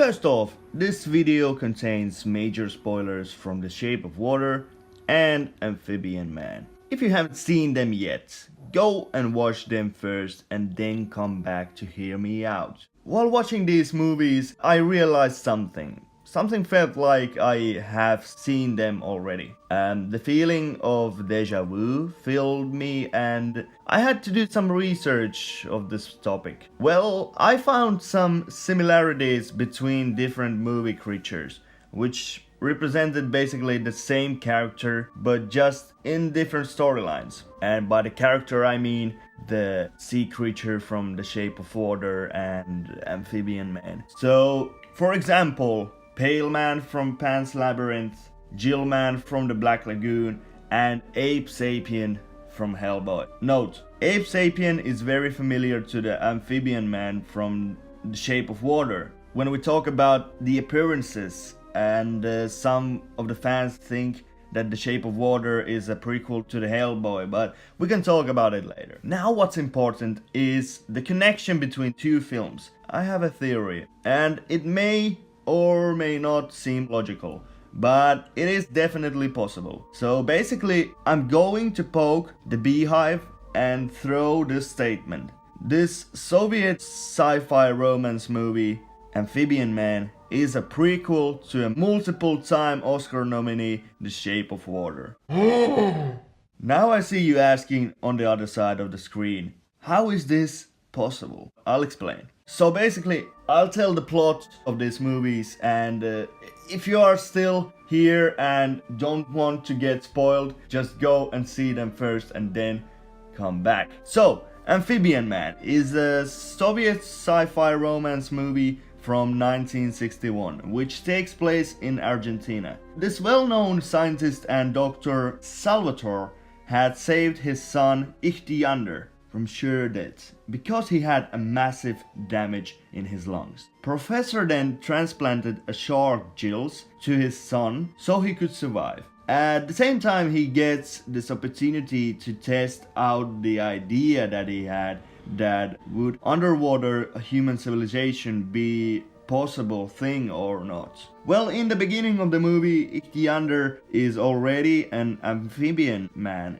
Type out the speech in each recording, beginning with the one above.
First off, this video contains major spoilers from The Shape of Water and Amphibian Man. If you haven't seen them yet, go and watch them first and then come back to hear me out. While watching these movies, I realized something. Something felt like I have seen them already. The feeling of deja vu filled me and I had to do some research of this topic. Well, I found some similarities between different movie creatures, which represented basically the same character but just in different storylines. And by the character I mean the sea creature from The Shape of Water and Amphibian Man. So, for example, Pale Man from Pan's Labyrinth, Jill Man from the Black Lagoon, and Ape Sapien from Hellboy. Note, Ape Sapien is very familiar to the Amphibian Man from The Shape of Water. When we talk about the appearances, and some of the fans think that The Shape of Water is a prequel to the Hellboy, but we can talk about it later. Now what's important is the connection between two films. I have a theory, and it may or may not seem logical, but it is definitely possible. So basically, I'm going to poke the beehive and throw this statement. This Soviet sci-fi romance movie, Amphibian Man, is a prequel to a multiple-time Oscar nominee, The Shape of Water. Now I see you asking on the other side of the screen, how is this possible? I'll explain. So basically, I'll tell the plot of these movies, and if you are still here and don't want to get spoiled, just go and see them first and then come back. So, Amphibian Man is a Soviet sci-fi romance movie from 1961, which takes place in Argentina. This well-known scientist and doctor Salvatore had saved his son Ichthyander from sure death because he had a massive damage in his lungs. Professor then transplanted a shark gills to his son so he could survive. At the same time, he gets this opportunity to test out the idea that he had that would underwater a human civilization be possible thing or not. Well, in the beginning of the movie, Ichthyander is already an amphibian man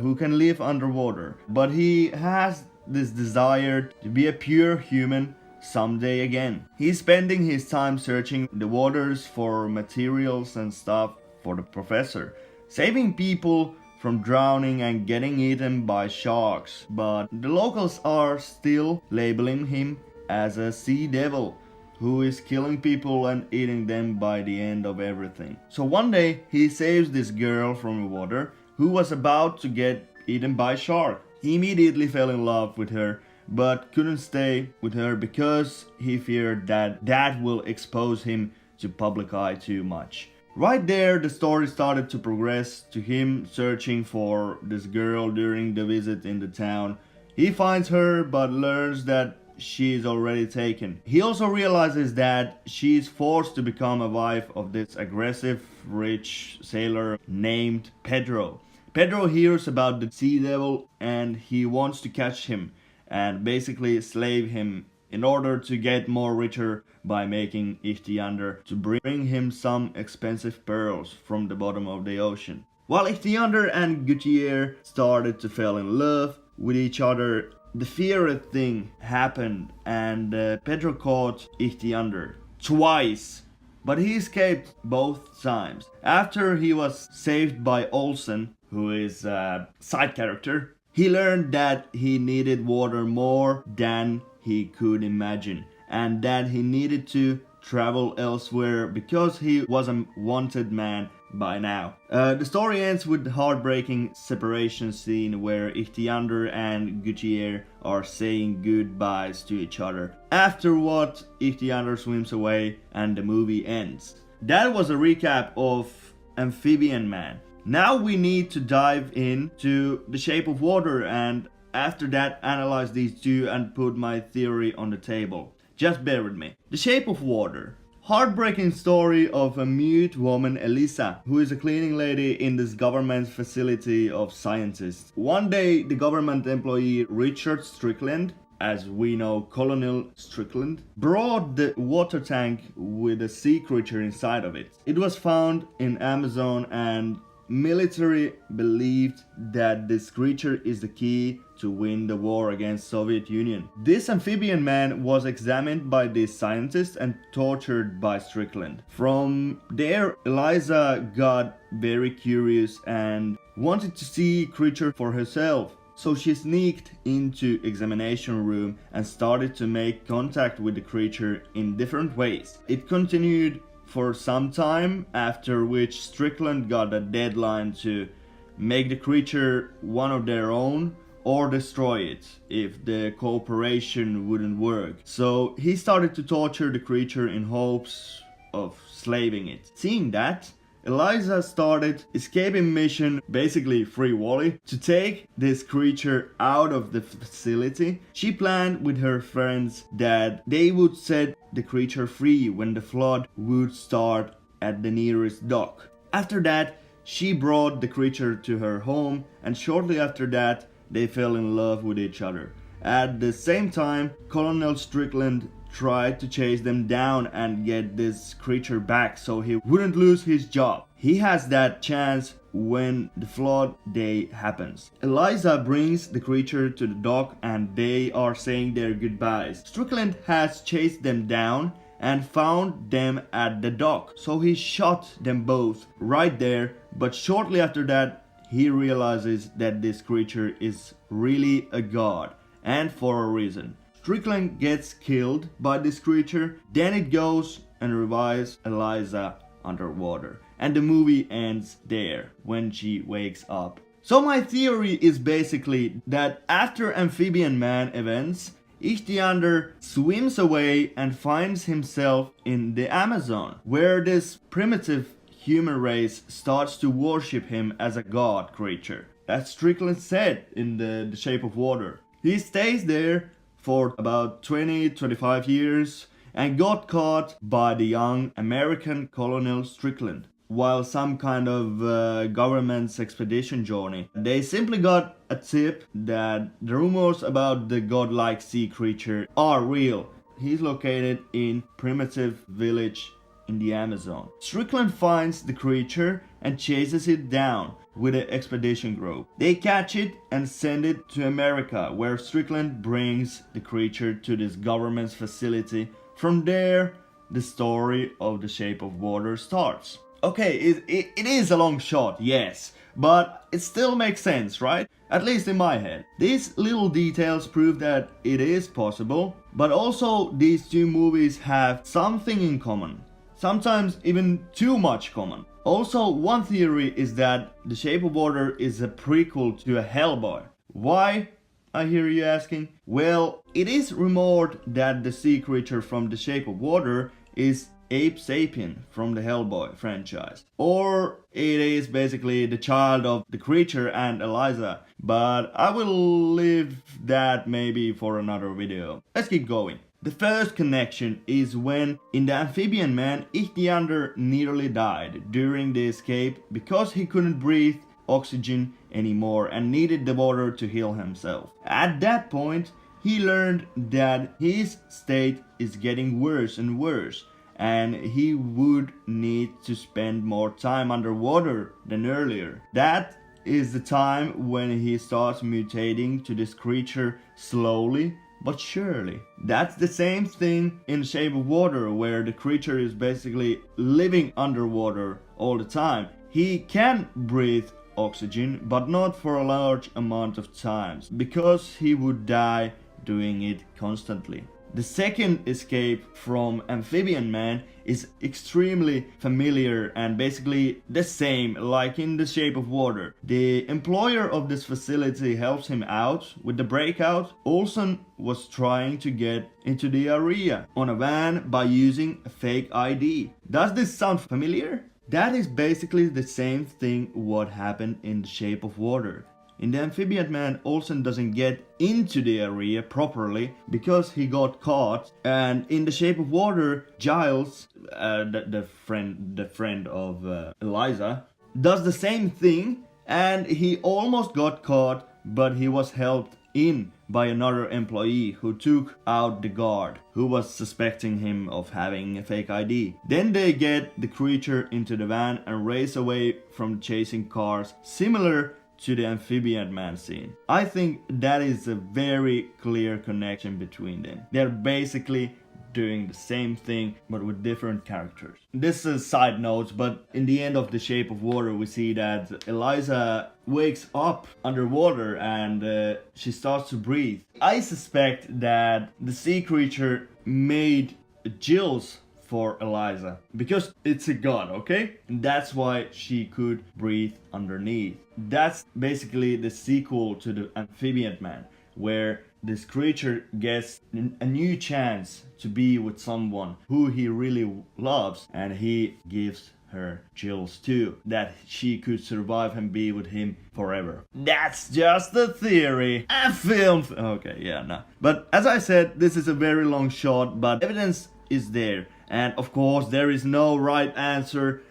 who can live underwater, but he has this desire to be a pure human someday again. He's spending his time searching the waters for materials and stuff for the professor, saving people from drowning and getting eaten by sharks, but the locals are still labeling him as a sea devil who is killing people and eating them by the end of everything. So one day he saves this girl from the water who was about to get eaten by a shark. He immediately fell in love with her but couldn't stay with her because he feared that that will expose him to public eye too much. Right there, the story started to progress to him searching for this girl during the visit in the town. He finds her but learns that she is already taken. He also realizes that she is forced to become a wife of this aggressive, rich sailor named Pedro. Pedro hears about the sea devil and he wants to catch him and basically slave him in order to get more richer by making Ichthyander to bring him some expensive pearls from the bottom of the ocean. While Ichthyander and Gutierrez started to fall in love with each other, the feared thing happened and Pedro caught Ichthyander twice, but he escaped both times. After he was saved by Olsen, who is a side character, he learned that he needed water more than he could imagine and that he needed to travel elsewhere because he was a wanted man by now. The story ends with the heartbreaking separation scene where Ichthyander and Gutierrez are saying goodbyes to each other. After what, Ichthyander swims away and the movie ends. That was a recap of Amphibian Man. Now we need to dive into The Shape of Water and after that analyze these two and put my theory on the table. Just bear with me. The Shape of Water. Heartbreaking story of a mute woman, Elisa, who is a cleaning lady in this government facility of scientists. One day, the government employee Richard Strickland as we know Colonel Strickland, brought the water tank with a sea creature inside of it. It was found in Amazon, and military believed that this creature is the key to win the war against Soviet Union. This amphibian man was examined by these scientists and tortured by Strickland. From there, Eliza got very curious and wanted to see creature for herself. So she sneaked into examination room and started to make contact with the creature in different ways. It continued for some time, after which Strickland got a deadline to make the creature one of their own or destroy it if the cooperation wouldn't work. So he started to torture the creature in hopes of slaving it. Seeing that, Eliza started escaping mission, basically Free Wally, to take this creature out of the facility. She planned with her friends that they would set the creature free when the flood would start at the nearest dock. After that, she brought the creature to her home, and shortly after that, they fell in love with each other. At the same time, Colonel Strickland tried to chase them down and get this creature back so he wouldn't lose his job. He has that chance when the flood day happens. Eliza brings the creature to the dock and they are saying their goodbyes. Strickland has chased them down and found them at the dock, so he shot them both right there, but shortly after that he realizes that this creature is really a god, and for a reason. Strickland gets killed by this creature, then it goes and revives Eliza underwater. And the movie ends there, when she wakes up. So my theory is basically that after Amphibian Man events, Ichthyander swims away and finds himself in the Amazon, where this primitive human race starts to worship him as a god creature. That's Strickland said in the Shape of Water. He stays there for about 20-25 years and got caught by the young American Colonel Strickland while some kind of government's expedition journey. They simply got a tip that the rumors about the godlike sea creature are real. He's located in primitive village in the Amazon. Strickland finds the creature and chases it down with an expedition group. They catch it and send it to America, where Strickland brings the creature to this government's facility. From there, the story of the Shape of Water starts. Okay, it is a long shot, yes, but it still makes sense, right? At least in my head. These little details prove that it is possible, but also these two movies have something in common. Sometimes even too much common. Also, one theory is that The Shape of Water is a prequel to a Hellboy. Why? I hear you asking. Well, it is rumored that the sea creature from The Shape of Water is Ape Sapien from the Hellboy franchise. Or it is basically the child of the creature and Eliza. But I will leave that maybe for another video. Let's keep going. The first connection is when, in the Amphibian Man, Ichthyander nearly died during the escape because he couldn't breathe oxygen anymore and needed the water to heal himself. At that point, he learned that his state is getting worse and worse, and he would need to spend more time underwater than earlier. That is the time when he starts mutating to this creature slowly but surely. That's the same thing in Shape of Water, where the creature is basically living underwater all the time. He can breathe oxygen, but not for a large amount of times, because he would die doing it constantly. The second escape from Amphibian Man is extremely familiar and basically the same like in The Shape of Water. The employer of this facility helps him out with the breakout. Olsen was trying to get into the area on a van by using a fake ID. Does this sound familiar? That is basically the same thing what happened in The Shape of Water. In the Amphibian Man, Olsen doesn't get into the area properly because he got caught, and in The Shape of Water, Giles, the friend of Eliza, does the same thing, and he almost got caught, but he was helped in by another employee who took out the guard who was suspecting him of having a fake ID. Then they get the creature into the van and race away from chasing cars, similar to the Amphibian Man scene. I think that is a very clear connection between them. They're basically doing the same thing but with different characters. This is side notes, but in the end of The Shape of Water we see that Eliza wakes up underwater and she starts to breathe. I suspect that the sea creature made gills for Eliza because it's a god, okay? And that's why she could breathe underneath. That's basically the sequel to the Amphibian Man, where this creature gets a new chance to be with someone who he really loves, and he gives her chills too, that she could survive and be with him forever. That's just a theory. A film. Okay, yeah, no. But as I said, this is a very long shot, but evidence is there. And of course, there is no right answer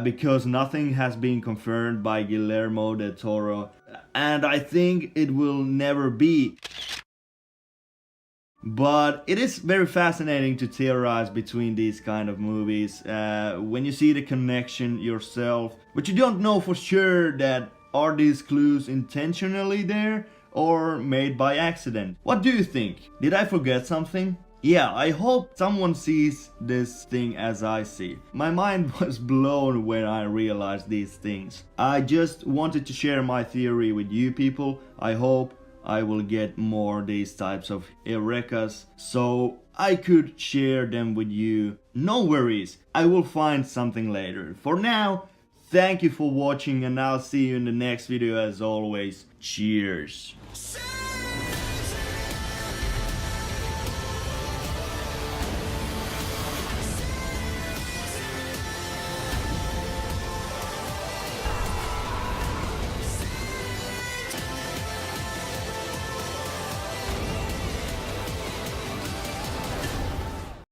because nothing has been confirmed by Guillermo del Toro. And I think it will never be. But it is very fascinating to theorize between these kind of movies when you see the connection yourself, but you don't know for sure that are these clues intentionally there or made by accident. What do you think? Did I forget something? Yeah, I hope someone sees this thing as I see. My mind was blown when I realized these things. I just wanted to share my theory with you people. I hope I will get more these types of eurekas so I could share them with you. No worries, I will find something later. For now, thank you for watching and I'll see you in the next video as always. Cheers!